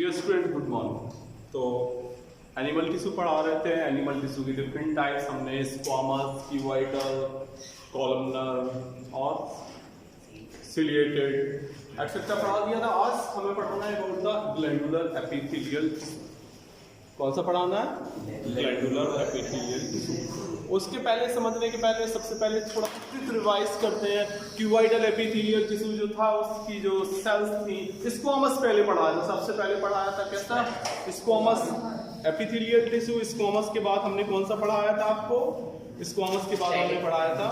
Dear student, good morning. तो animal tissue पढ़ा रहे थे। एनिमल टिश्यू की डिफरेंट टाइप्स हमने स्क्वामस, क्यूबाइटल, कॉलमनर और सिलिएटेड एक्सेट्रा पढ़ा दिया था। आज हमें पढ़ाना है अबाउट द ग्लैंडुलर एपिथेलियल। कौन सा पढ़ाना है? Glandular epithelial tissue. उसके पहले समझने के पहले सबसे पहले थोड़ा क्विक रिवाइज करते हैं। क्यूबाइटल एपिथेलियल टिश्यू जो था उसकी जो सेल्स थी, स्क्वामस पहले पढ़ाया था, सबसे पहले पढ़ाया था कैसा? Squamous epithelial tissue. स्क्वामस के बाद हमने कौन सा पढ़ाया था आपको? स्क्वामस के बाद हमने पढ़ाया था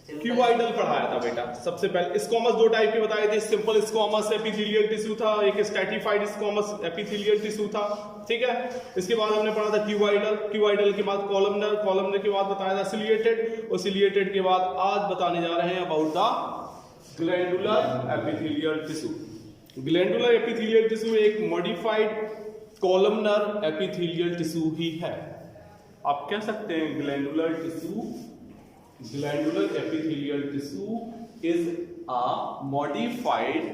क्यूबाइटल पढ़ाया था बेटा। सबसे पहले स्क्वामस दो टाइप के बताए थे। सिंपल स्क्वामस एपिथेलियल टिश्यू था, एक स्ट्रैटिफाइड स्क्वामस एपिथेलियल टिश्यू था, ठीक है। इसके बाद हमने पढ़ा था क्यूबाइटल। क्यूबाइटल के बाद कॉलमनर, कॉलमनर के बाद बताया था सिलिएटेड, और सिलिएटेड के बाद आज बताने जा रहे हैं about the glandular epithelial tissue. Glandular epithelial tissue एक मॉडिफाइड कॉलमनर एपिथेलियल टिश्यू ही है। आप कह सकते हैं glandular tissue, glandular epithelial tissue is a modified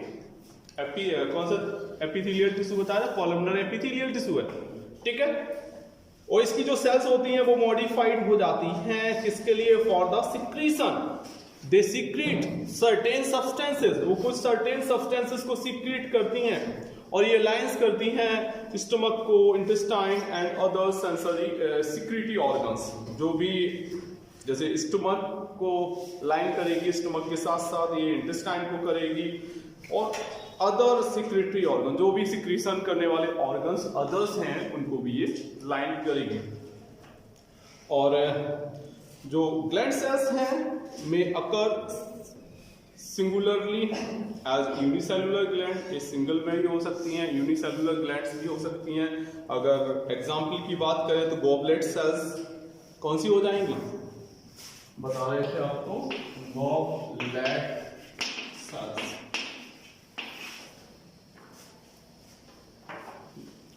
कौन सा epithelial tissue बताया था? columnar epithelial tissue है, ठीक है। और इसकी जो सेल्स होती हैं वो मॉडिफाइड हो जाती हैं किसके लिए? For the secretion. They secret certain substances, वो कुछ सर्टेन सब्सटेंसेस को सीक्रेट करती हैं और ये लाइंस करती हैं स्टमक को, intestine and other sensory secretory organs. जो भी जैसे स्टमक को लाइन करेगी, स्टमक के साथ साथ ये इंटेस्टाइन को करेगी, और अदर सिक्रेटरी ऑर्गन, जो भी सिक्रीशन करने वाले ऑर्गन्स अदर्स हैं उनको भी ये लाइन करेगी। और जो ग्लैंड सेल्स हैं में अकर सिंगुलरली एज यूनिसेलुलर ग्लैंड, ये सिंगल में भी हो सकती हैं, यूनिसेलुलर ग्लैंड्स भी हो सकती हैं। अगर एग्जाम्पल की बात करें तो गॉबलेट सेल्स कौन सी हो जाएंगी? बता रहे थे आपको, गॉबलेट सेल्स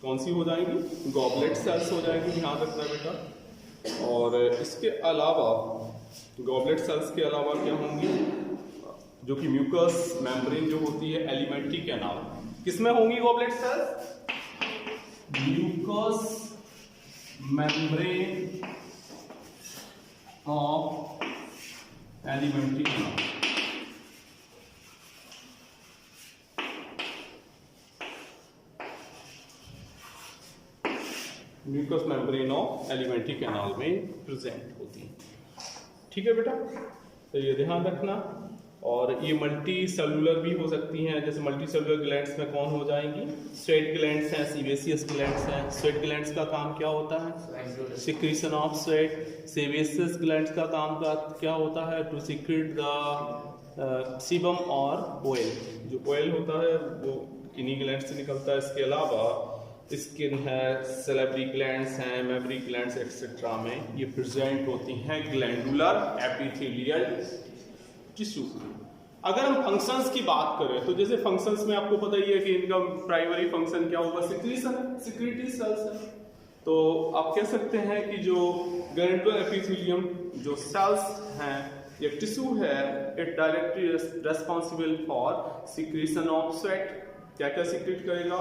कौन सी हो जाएंगी? गॉबलेट सेल्स हो जाएंगी, ध्यान रखना बेटा। और इसके अलावा गॉबलेट सेल्स के अलावा क्या होंगी? जो कि म्यूकस मेम्ब्रेन जो होती है, एलिमेंट्री कैनाल, किसमें होंगी goblet cells? Mucous membrane of alimentary canal. Mucous membrane of alimentary canal में प्रेजेंट होती है, ठीक है बेटा। तो ये ध्यान रखना। और ये मल्टी सेलुलर भी हो सकती हैं। जैसे मल्टी सेलुलर ग्लैंड्स में कौन हो जाएंगी? स्वेट ग्लैंड्स हैं, सीवेसियस ग्लैंड्स हैं। स्वेट ग्लैंड्स का काम क्या होता है? Secretion of sweat. सीवेसियस ग्लैंड्स का काम क्या होता है? टू सीक्रेट द सीबम और ऑयल। जो ऑयल होता है वो इन्हीं ग्लैंड से निकलता है। इसके अलावा स्किन है, सेलेब्री ग्लैंड्स हैं, मेमरी ग्लैंड्स एक्सेट्रा में ये प्रेजेंट होती हैं ग्लैंडुलर एपिथेलियल टिश्यू। अगर हम फंक्शंस की बात करें तो जैसे फंक्शंस में आपको पता ही है कि इनका प्राइमरी फंक्शन क्या होगा? सिक्रीशन, सिक्रेटरी सेल्स है। तो आप कह सकते हैं कि जो ग्लैंडुलर एपिथेलियम जो सेल्स हैं, ये टिश्यू है, it directly responsible for secretion of sweat. क्या क्या सीक्रेट करेगा?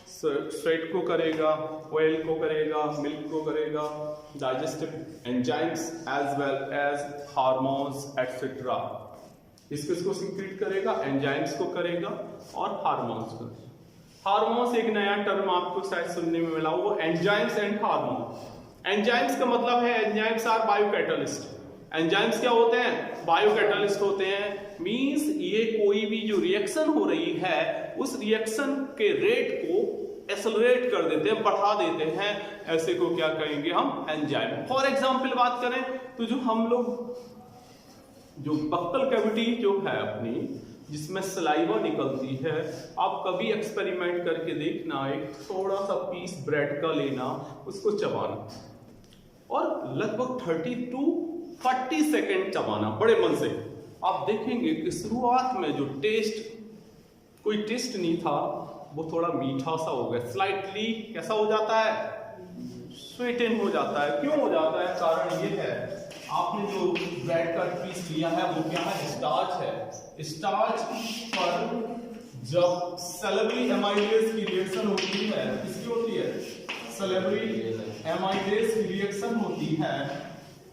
स्वेट को करेगा, ऑयल को करेगा, मिल्क को करेगा, digestive enzymes as well as hormones etcetera. इसको सीक्रेट करेगा, एंजाइम्स को करेगा और हार्मोन्स को। हार्मोन्स एक नया टर्म आपको शायद सुनने में मिला हो, एंजाइम्स एंड हार्मोन। एंजाइम्स का मतलब है एंजाइम्स आर बायोकैटालिस्ट। एंजाइम्स क्या होते हैं? बायोकैटालिस्ट होते हैं। मींस ये कोई भी जो रिएक्शन हो रही है उस रिएक्शन के रेट को एक्सेलरेट कर देते हैं, बढ़ा देते हैं। ऐसे को क्या कहेंगे हम? एंजाइम। फॉर एग्जांपल बात करें तो जो हम लोग जो बक्कल कैविटी जो है अपनी, जिसमें सलाइवा निकलती है, आप कभी एक्सपेरिमेंट करके देखना, एक थोड़ा सा पीस ब्रेड का लेना, उसको चबाना और लगभग 30 to 40 सेकेंड चबाना बड़े मन से। आप देखेंगे कि शुरुआत में जो टेस्ट, कोई टेस्ट नहीं था, वो थोड़ा मीठा सा हो गया, स्लाइटली कैसा हो जाता है? स्वीटन हो जाता है। क्यों हो जाता है? कारण ये है, आपने जो ब्रेड का पीस लिया है वो क्या है? स्टार्च है। स्टार्च पर जब सैलिवरी एमाइलेज की रिएक्शन होती है, किसकी होती है? सैलिवरी एमाइलेज की रिएक्शन होती है,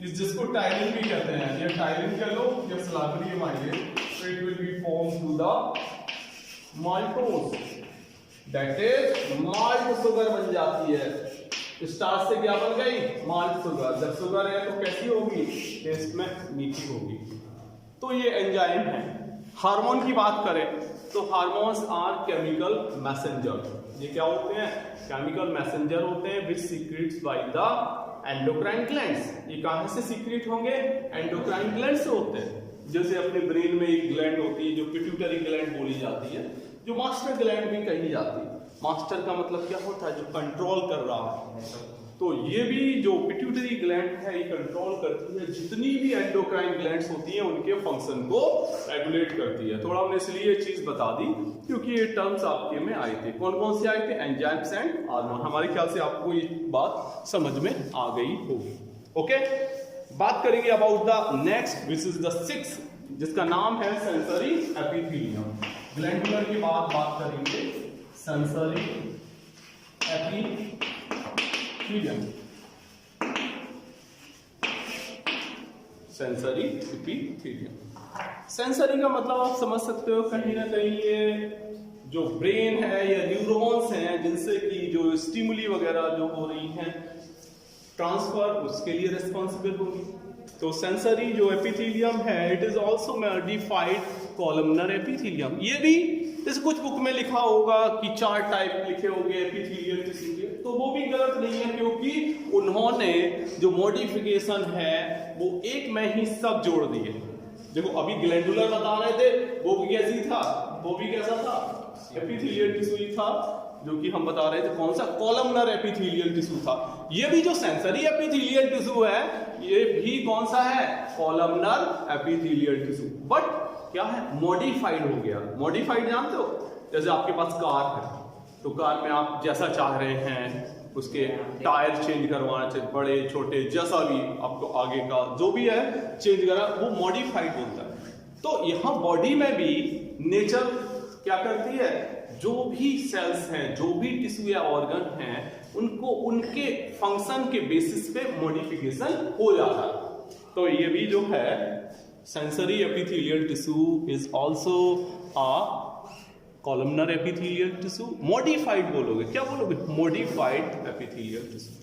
इस जिसको टायरिन भी कहते हैं, या टायरिन कह लो या salivary amylase, so it will be formed to the maltose, that is malt sugar बन जाती है। स्टार्च से क्या बन गई? Malt sugar. जब शुगर है तो कैसी होगी? टेस्ट में मीठी होगी। तो ये एंजाइम है। हार्मोन की बात करें तो हार्मोन्स आर केमिकल मैसेंजर। ये क्या होते हैं? केमिकल मैसेंजर होते हैं which secretes by the endocrine glands. ये कहां से सीक्रेट होंगे? एंडोक्राइन ग्लैंड से होते हैं। जैसे अपने ब्रेन में एक ग्लैंड होती है जो पिट्यूटरी ग्लैंड बोली जाती है, जो मास्टर ग्लैंड भी कही जाती है। मास्टर का मतलब क्या होता है? जो कंट्रोल कर रहा है। तो ये भी जो पिट्यूटरी ग्लैंड है ये कंट्रोल करती है जितनी भी एंडोक्राइन ग्लैंड्स होती हैं, उनके फंक्शन को रेगुलेट करती है। थोड़ा हमने इसलिए ये चीज बता दी क्योंकि ये टर्म्स आपके में आए थे। कौन कौन से आए थे? Enzymes and hormone. हमारे ख्याल से आपको ये बात समझ में आ गई होगी। ओके, बात करेंगे about the next which is the 6, जिसका नाम है सेंसरी एपिथेलियम। ग्लैंडुलर के बाद बात करेंगे sensory epithelium. Sensory epithelium, sensory का मतलब आप समझ सकते हो कहीं ना कहीं ये जो ब्रेन है या न्यूरॉन्स हैं जिनसे कि जो स्टिमुली वगैरह जो हो रही हैं ट्रांसफर, उसके लिए रिस्पॉन्सिबल होगी। तो सेंसरी जो एपिथेलियम है it is also modified columnar epithelium. ये भी इस कुछ बुक में लिखा होगा कि 4 टाइप लिखे होंगे एपिथेलियल टिश्यू के, तो वो भी गलत नहीं है क्योंकि उन्होंने जो मॉडिफिकेशन है वो एक में ही सब जोड़ दिए। देखो अभी ग्लैंडुलर बता रहे थे, वो भी कैसी था? वो भी कैसा था? एपिथेलियल टिश्यू ही था, जो कि हम बता रहे थे कौन सा? कॉलमनर एपिथेलियल टिश्यू था। ये भी जो सेंसरी एपिथेलियल टिश्यू है ये भी कौन सा है? कॉलमनर एपिथेलियल टिश्यू, बट क्या है? मॉडिफाइड हो गया। मॉडिफाइड जानते हो? जैसे आपके पास कार है तो कार में आप जैसा चाह रहे हैं उसके टायर चेंज करवाना चाहिए, बड़े छोटे जैसा भी आपको आगे का जो भी है चेंज करा, वो मॉडिफाइड होता है। तो यहाँ बॉडी में भी नेचर क्या करती है? जो भी सेल्स हैं, जो भी टिश्यू या ऑर्गन हैं, उनको उनके फंक्शन के बेसिस पे मॉडिफिकेशन हो जाता है। तो ये भी जो है sensory epithelial tissue is also a columnar epithelial tissue. Modified बोलोगे, क्या बोलोगे? Modified epithelial tissue.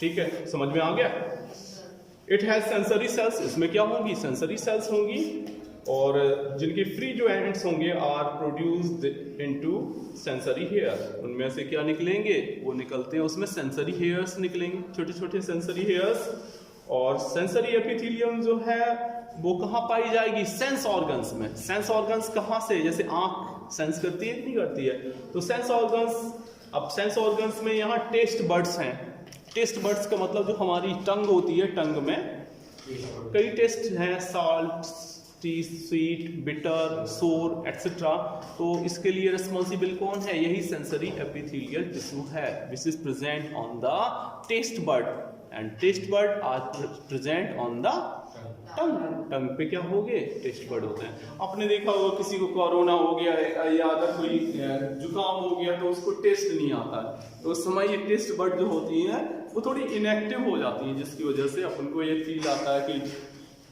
ठीक है, समझ में आ गया? It has sensory sales. इसमें क्या होंगी? सेंसरी सेल्स होंगी, और जिनके फ्री जो एंड्स होंगे are produced into sensory hair. उनमें से क्या निकलेंगे? वो निकलते हैं उसमें सेंसरी हेयर्स निकलेंगे, छोटे छोटे सेंसरी हेयर्स। और सेंसरी एपिथेलियम जो है वो कहाँ पाई जाएगी? सेंस ऑर्गन्स में। सेंस ऑर्गन्स कहाँ से? जैसे आंख सेंस करती है कि नहीं करती है? तो सेंस ऑर्गन्स, अब सेंस ऑर्गन्स में यहाँ टेस्ट बड्स हैं। टेस्ट बड्स का मतलब जो हमारी टंग होती है, टंग में कई टेस्ट हैं, साल्ट, स्वीट, बिटर, सोर एक्सेट्रा। तो इसके लिए रिस्पॉन्सिबल कौन है? यही सेंसरी एपिथेलियल टिश्यू है which is present on the taste bud, and taste bud are present on the tongue. Tongue पे क्या हो गए? टेस्ट बड होते हैं। आपने देखा होगा किसी को कोरोना हो गया है या अगर कोई जुकाम हो गया तो उसको टेस्ट नहीं आता है, तो उस समय ये टेस्ट बड जो होती है वो थोड़ी इनएक्टिव हो जाती है, जिसकी वजह से अपन को ये फील आता है कि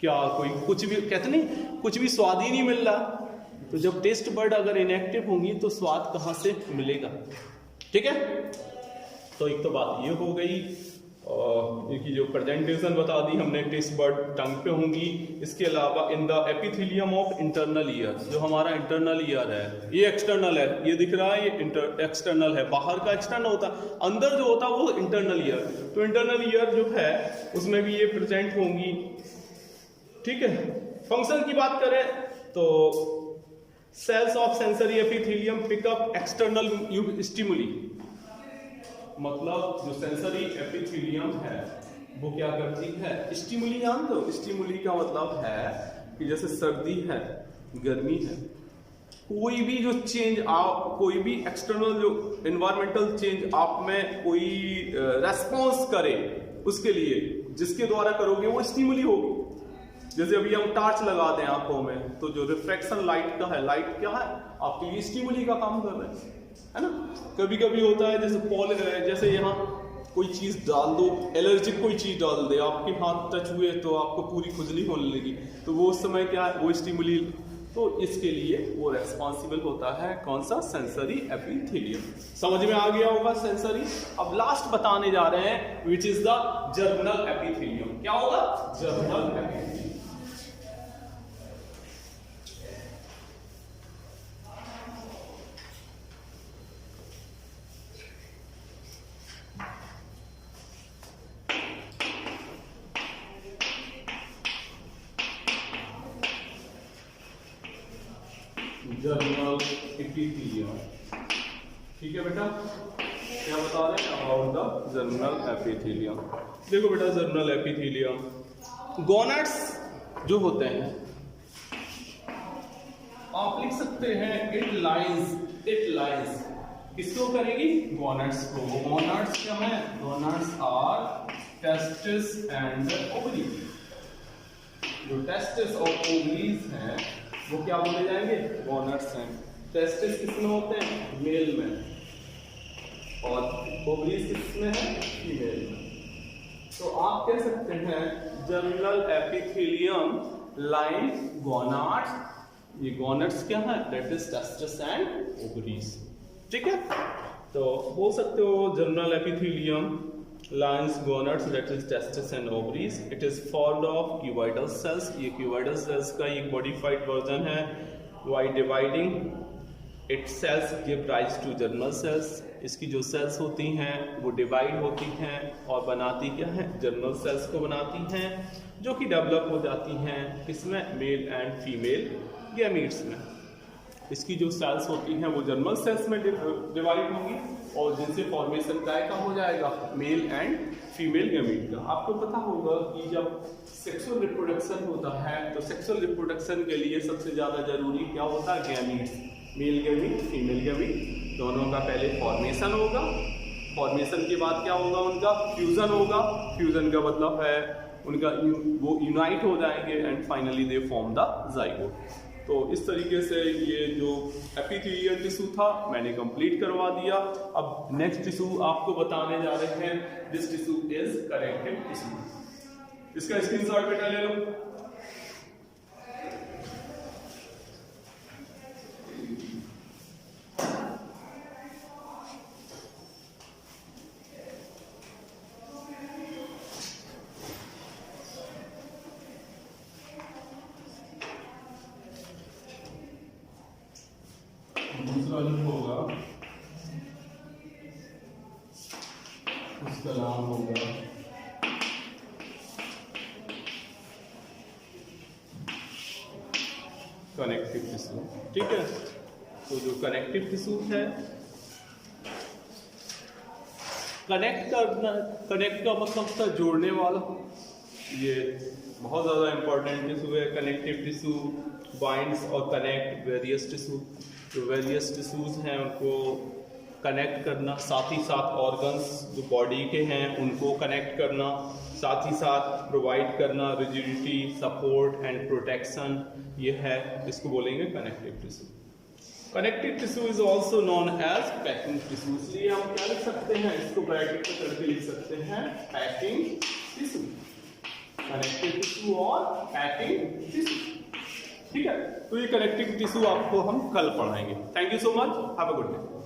क्या कोई कुछ भी कहते नहीं, कुछ भी स्वाद ही नहीं मिल रहा। तो जब टेस्ट बड अगर इनएक्टिव होंगी तो स्वाद कहाँ से मिलेगा? ठीक है, तो एक तो बात ये हो गई, इनकी जो प्रेजेंटेशन बता दी हमने, टेस्ट बड टंग पे होंगी। इसके अलावा in the epithelium of internal ear, जो हमारा इंटरनल ईयर है, ये एक्सटर्नल है, ये दिख रहा है, ये एक्सटर्नल है, बाहर का एक्सटर्नल होता है, अंदर जो होता है वो इंटरनल ईयर। तो इंटरनल ईयर जो है उसमें भी ये प्रेजेंट होंगी। ठीक है, फंक्शन की बात करें तो cells of sensory epithelium pick up external stimuli, मतलब जो सेंसरी एपिथेलियम है वो क्या करती है? स्टिमुली जानते हो? स्टिमुली का मतलब है कि जैसे सर्दी है, गर्मी है, कोई भी जो चेंज आप, कोई भी एक्सटर्नल जो एनवायरमेंटल चेंज आप में कोई रेस्पॉन्स करे, उसके लिए जिसके द्वारा करोगे वो स्टिमुली होगी। जैसे अभी हम टार्च लगा दें आंखों में, तो जो रिफ्रैक्शन लाइट का है, लाइट क्या है आपके लिए स्टिमुली का काम कर रहे हैं, है ना। कभी कभी होता है जैसे पॉलन है, जैसे यहाँ कोई चीज डाल दो, एलर्जिक कोई चीज डाल दे, आपके हाथ टच हुए तो आपको पूरी खुजली होने लगी, तो वो उस समय क्या है, वो स्टिमुली, तो इसके लिए वो रेस्पॉन्सिबल होता है कौन सा, सेंसरी एपिथेलियम। समझ में आ गया होगा सेंसरी। अब लास्ट बताने जा रहे हैं which is the germinal epithelium. क्या होगा, जर्मिनल एपिथेलियम। जर्मिनल एपिथेलियम, ठीक है बेटा। क्या बता रहे हैं अबाउट द जर्मिनल एपिथेलियम। देखो बेटा, जर्मिनल एपिथेलियम गोनाड्स जो होते हैं, आप लिख सकते हैं इट लाइज किसको करेगी, गोनाड्स को। गोनाड्स क्या है, gonads are testis and ovary. जो टेस्टिस और ओवरीज हैं वो क्या बोले जाएंगे, गोनाड्स हैं। टेस्टिस किसमें होते हैं, मेल में, और ओवरीज किसमें है, फीमेल में। तो आप कह सकते हैं जर्मिनल एपिथेलियम लाइन गोनाड्स। ये गोनाड्स क्या है, that is testis and ovaries, ठीक है। तो बोल सकते हो germinal epithelium lines gonads, that is testis and ovaries. It is formed of cuboidal cells. ये cuboidal cells का एक modified version है। By dividing its cells give rise to germinal cells. इसकी जो cells होती हैं वो divide होती हैं और बनाती क्या है, germinal cells को बनाती हैं, जो कि develop हो जाती हैं किसमें, male and female gametes में। इसकी जो सेल्स होती हैं वो जर्मिनल सेल्स में डिवाइड होंगी और जिनसे फॉर्मेशन का हो जाएगा मेल एंड फीमेल गैमीट का। आपको पता होगा कि जब सेक्सुअल रिप्रोडक्शन होता है तो सेक्सुअल रिप्रोडक्शन के लिए सबसे ज़्यादा जरूरी क्या होता है, gametes, male gamete, female gamete, दोनों का पहले फॉर्मेशन होगा। फॉर्मेशन के बाद क्या होगा, उनका फ्यूजन होगा। फ्यूजन का मतलब है उनका वो यूनाइट हो जाएंगे and finally they form the zygote. तो इस तरीके से ये जो एपिथेलियल टिश्यू था मैंने कंप्लीट करवा दिया। अब नेक्स्ट टिश्यू आपको बताने जा रहे हैं, this tissue is connective tissue. इसका स्क्रीनशॉट बेटा ले लो। दूसरा जो होगा उसका नाम होगा कनेक्टिव टिश्यू, ठीक है। तो जो कनेक्टिव टिश्यू है, कनेक्ट करना, कनेक्ट का मतलब था जोड़ने वाला। ये बहुत ज़्यादा इंपॉर्टेंट टिश्यू है। कनेक्टिव टिश्यू बाइंड्स और कनेक्ट वेरियस टिश्यू। जो वेरियस टिश्यूज हैं उनको कनेक्ट करना, साथ ही साथ ऑर्गन्स जो बॉडी के हैं उनको कनेक्ट करना, साथ ही साथ प्रोवाइड करना रिजिडिटी, सपोर्ट एंड प्रोटेक्शन, ये है, इसको बोलेंगे connective tissue. Connective tissue is also known as packing tissue. इसलिए हम क्या लिख सकते हैं, इसको ब्रैकेट में करके लिख सकते हैं पैकिंग टिश्यू, कनेक्टिव टिश्यू और पैकिंग टिश्यू, ठीक है। तो ये कनेक्टिव टिश्यू आपको हम कल पढ़ाएंगे। Thank you so much, have a good day.